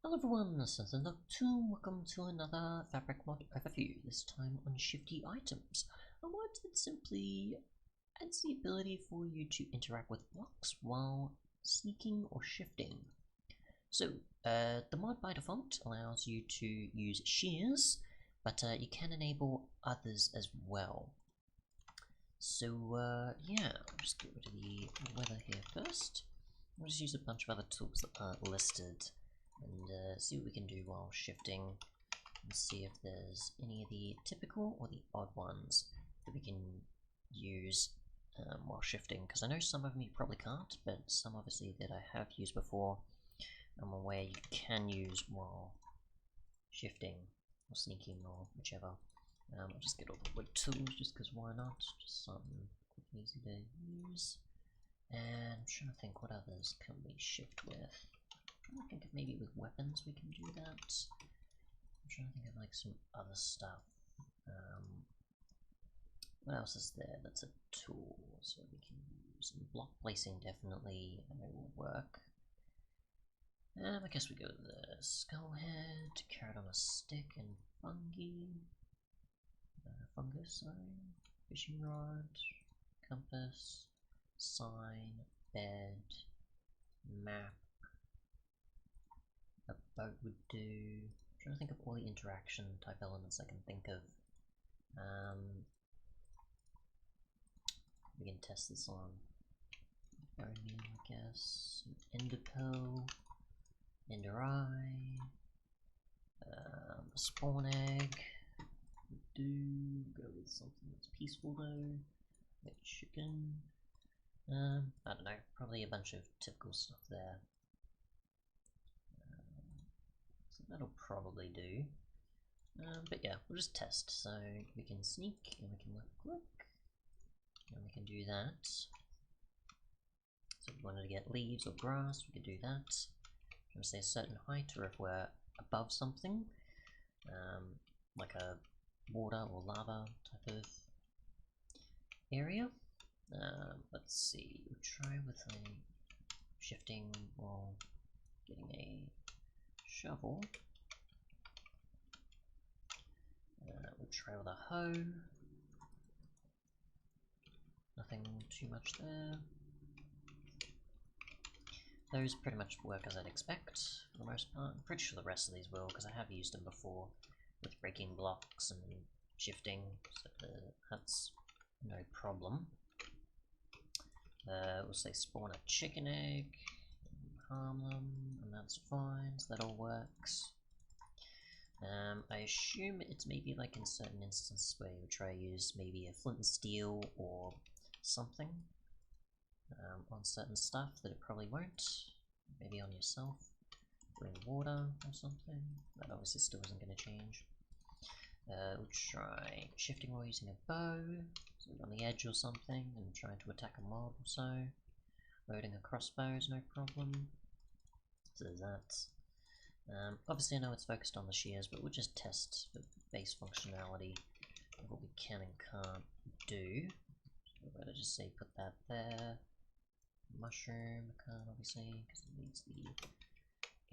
Hello everyone, this is Nook2, welcome to another fabric mod overview, this time on Shifty items. A mod that simply adds the ability for you to interact with blocks while sneaking or shifting. So, the mod by default allows you to use shears, but you can enable others as well. So, yeah, I'll just get rid of the weather here first. I'll just use a bunch of other tools that aren't listed and see what we can do while shifting and see if there's any of the typical or the odd ones that we can use while shifting, because I know some of them you probably can't, but some obviously that I have used before I'm aware you can use while shifting or sneaking or whichever. I'll just get all the wood tools just because why not, just something quick and easy to use. And I'm trying to think what others can we shift with. I think if maybe with weapons we can do that. I'm trying to think of like some other stuff. What else is there that's a tool so we can use? And block placing definitely will work. I guess we go with the skull head, carrot on a stick, and fungus, sorry, fishing rod, compass, sign, bed, map. A boat would do. I'm trying to think of all the interaction type elements I can think of. We can test this on bone meal, I guess. Ender pearl, ender eye, spawn egg. Would do. Go with something that's peaceful though. Like chicken. I don't know. Probably a bunch of typical stuff there. That'll probably do. But yeah, we'll just test. So we can sneak and we can left click. And we can do that. So if we wanted to get leaves or grass, we could do that. I'm going to say a certain height, or if we're above something, like a water or lava type of area. Let's see, we'll try with a shifting while getting a shovel. We'll try with a hoe. Nothing too much there. Those pretty much work as I'd expect for the most part. I'm pretty sure the rest of these will, because I have used them before with breaking blocks and shifting, so that's no problem. We'll say spawn a chicken egg, harm them, and that's fine, so that all works. I assume it's maybe like in certain instances where you try to use maybe a flint and steel or something on certain stuff that it probably won't. Maybe on yourself, bring water or something. That obviously still isn't going to change. We'll try shifting while using a bow, so on the edge or something, and trying to attack a mob or so. Loading a crossbow is no problem. So there's that. Obviously I know it's focused on the shears, but we'll just test the base functionality of what we can and can't do. So we're going to just say put that there. Mushroom, I can't obviously, because it needs the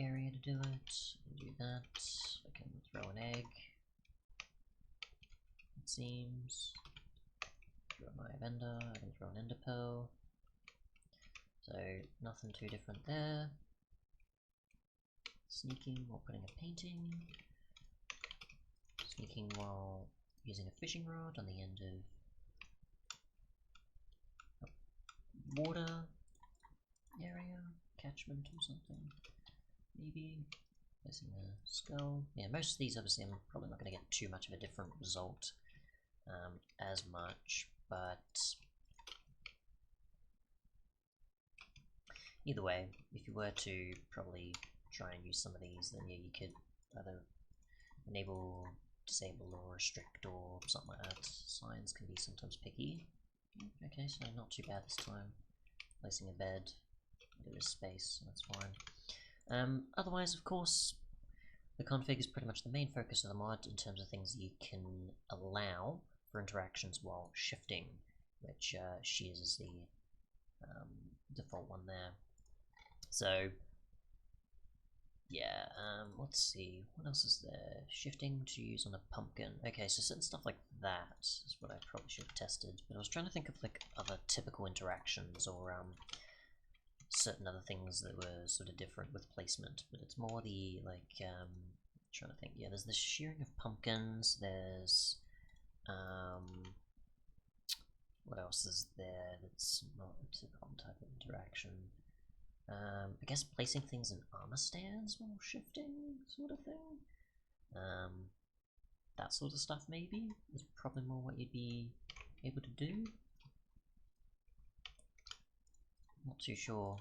area to do it. We'll do that. I can throw an egg, it seems. Throw my vendor, I can throw an ender pearl. So nothing too different there. Sneaking while putting a painting. Sneaking while using a fishing rod on the end of a water area, catchment or something. Maybe placing a skull. Yeah, most of these obviously I'm probably not going to get too much of a different result as much, but either way, if you were to probably try and use some of these, then yeah, you could either enable, disable, or restrict, or something like that. Signs can be sometimes picky. Okay, so not too bad this time. Placing a bed, a bit of space, so that's fine. Otherwise, of course, the config is pretty much the main focus of the mod in terms of things you can allow for interactions while shifting, which shears is the default one there. So yeah, Let's see, what else is there? Shifting to use on a pumpkin. Okay, so certain stuff like that is what I probably should have tested, but I was trying to think of like other typical interactions or certain other things that were sort of different with placement, but it's more the like trying to think. Yeah, there's the shearing of pumpkins, there's what else is there that's not a typical type of interaction? I guess placing things in armor stands while shifting, sort of thing. That sort of stuff maybe is probably more what you'd be able to do. Not too sure,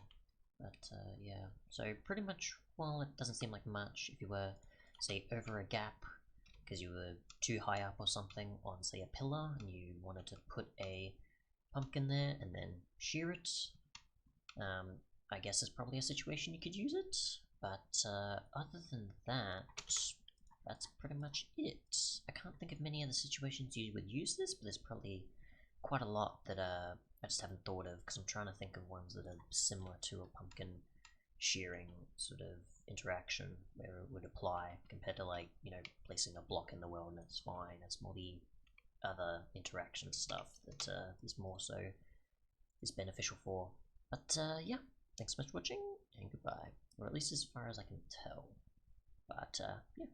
but yeah. So pretty much, well, it doesn't seem like much if you were, say, over a gap because you were too high up or something on, say, a pillar and you wanted to put a pumpkin there and then shear it. I guess it's probably a situation you could use it, but other than that, that's pretty much it. I can't think of many other situations you would use this, but there's probably quite a lot that I just haven't thought of, because I'm trying to think of ones that are similar to a pumpkin shearing sort of interaction where it would apply, compared to, like, you know, placing a block in the world and it's fine. It's more the other interaction stuff that is more so is beneficial for. But yeah, thanks so much for watching, and goodbye. Or at least as far as I can tell. But yeah.